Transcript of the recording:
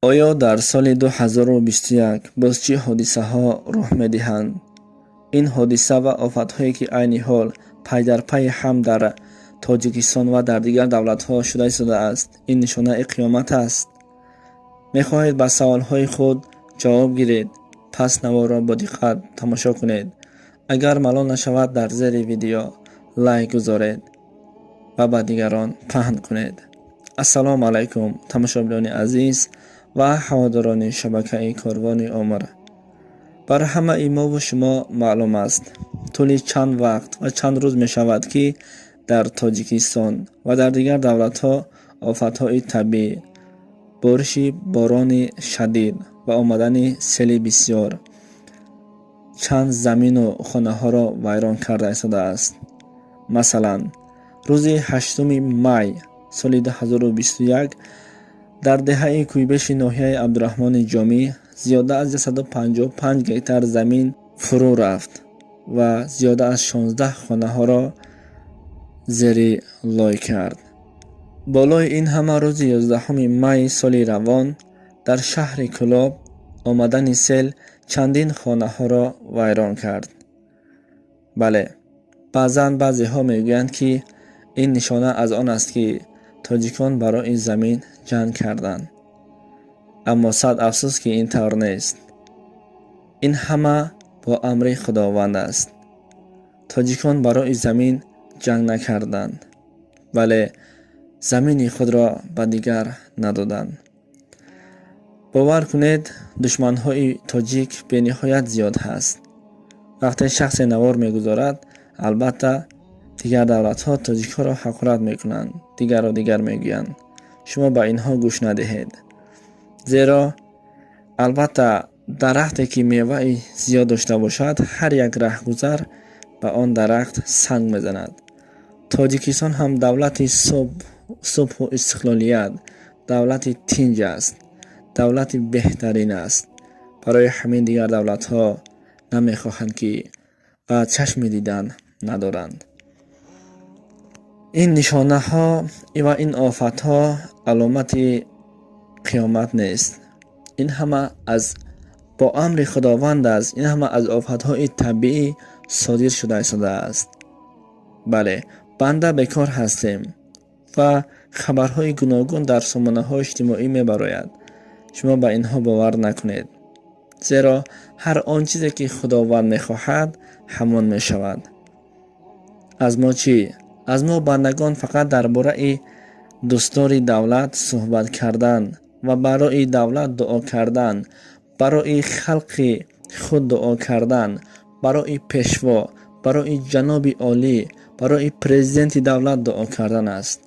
оё дар соли 2021 боз чӣ ҳодисаҳо рух медиҳанд? ин ҳодиса ва офатҳое ки айни ҳол пайдарпайи ҳам дар тоҷикистон ва дар дигар давлатҳо шуда истодааст, ин нишонаи қиёмат аст? мехоҳед ба саволҳои худ ҷавоб гиред? пас наворро бо диққат тамошо кунед. агар маълум нашавад, дар зери видео лайк гузоред ва ба дигарон паҳн кунед. ассалому алайкум тамошобинони азиз ва ҳаводорони шабакаи Корвони Умр. бар ҳамаи мову шумо маълум аст, тӯли чанд вақт ва чанд рӯз мешавад ки дар Тоҷикистон ва дар дигар давлатҳо офатҳои табиӣ, бориши борони шадид ва омадани сели бисёр чанд замину хонаҳоро вайрон карда истодааст. масалан, рӯзи 8 май соли 2021 дар деҳаи Кӯйбеши ноҳияи Абдураҳмони Ҷомӣ зиёда аз 155 гектар замин фурӯ рафт ва зиёда аз 16 хонаҳоро зери лой кард. болои ин ҳама рӯзи 11 май соли равон дар шаҳри Кӯлоб омадани сел чандин хонаҳоро вайрон кард. бале, баъзан баъзеҳо мегӯянд, ки ин нишона аз он аст, ки тоҷикон барои замин ҷанг карданд. аммо сад афсӯс, ки ин тавр нест. ин ҳама бо амри худованд аст. тоҷикон барои замин ҷанг накарданд, бале замини худро ба дигар надоданд. бовар кунед, душманҳои тоҷик бениҳоят зиёд ҳаст. вақте шахсе навор мегузорад, албатта дигар давлатҳо тоҷикҳоро ҳақорат мекунанд, дигарро дигар мегӯянд. шумо ба инҳо гӯш надиҳед. зеро албатта дарахте ки меваи зиёд дошта бошад, ҳар як раҳгузар ба он дарахт санг мезанад. тоҷикистон ҳам давлати субҳу истиқлолият, давлати тинҷ аст, давлати беҳтарин аст. барои ҳамин дигар давлатҳо намехоҳанд, ки ва чашми дидан надоранд. ин нишонаҳо ва ин офатҳо аломати қиёмат нест. ин ҳама аз бо амри худованд аст. ин ҳама аз офатҳои табиӣ содир шуда истодааст. бале, банда бекор ҳастем ва хабарҳои гуногун дар сомонаҳои иҷтимоӣ мебарояд. шумо ба инҳо бовар накунед. зеро ҳар он чизе ки худованд мехоҳад, ҳамон мешавад. аз мо чӣ? аз мо бандагон фақат дар бораи дӯстдори давлат суҳбат кардан ва барои давлат дуо кардан, барои халқи худ дуо кардан, барои пешво, барои ҷаноби олӣ, барои президенти давлат дуо кардан аст.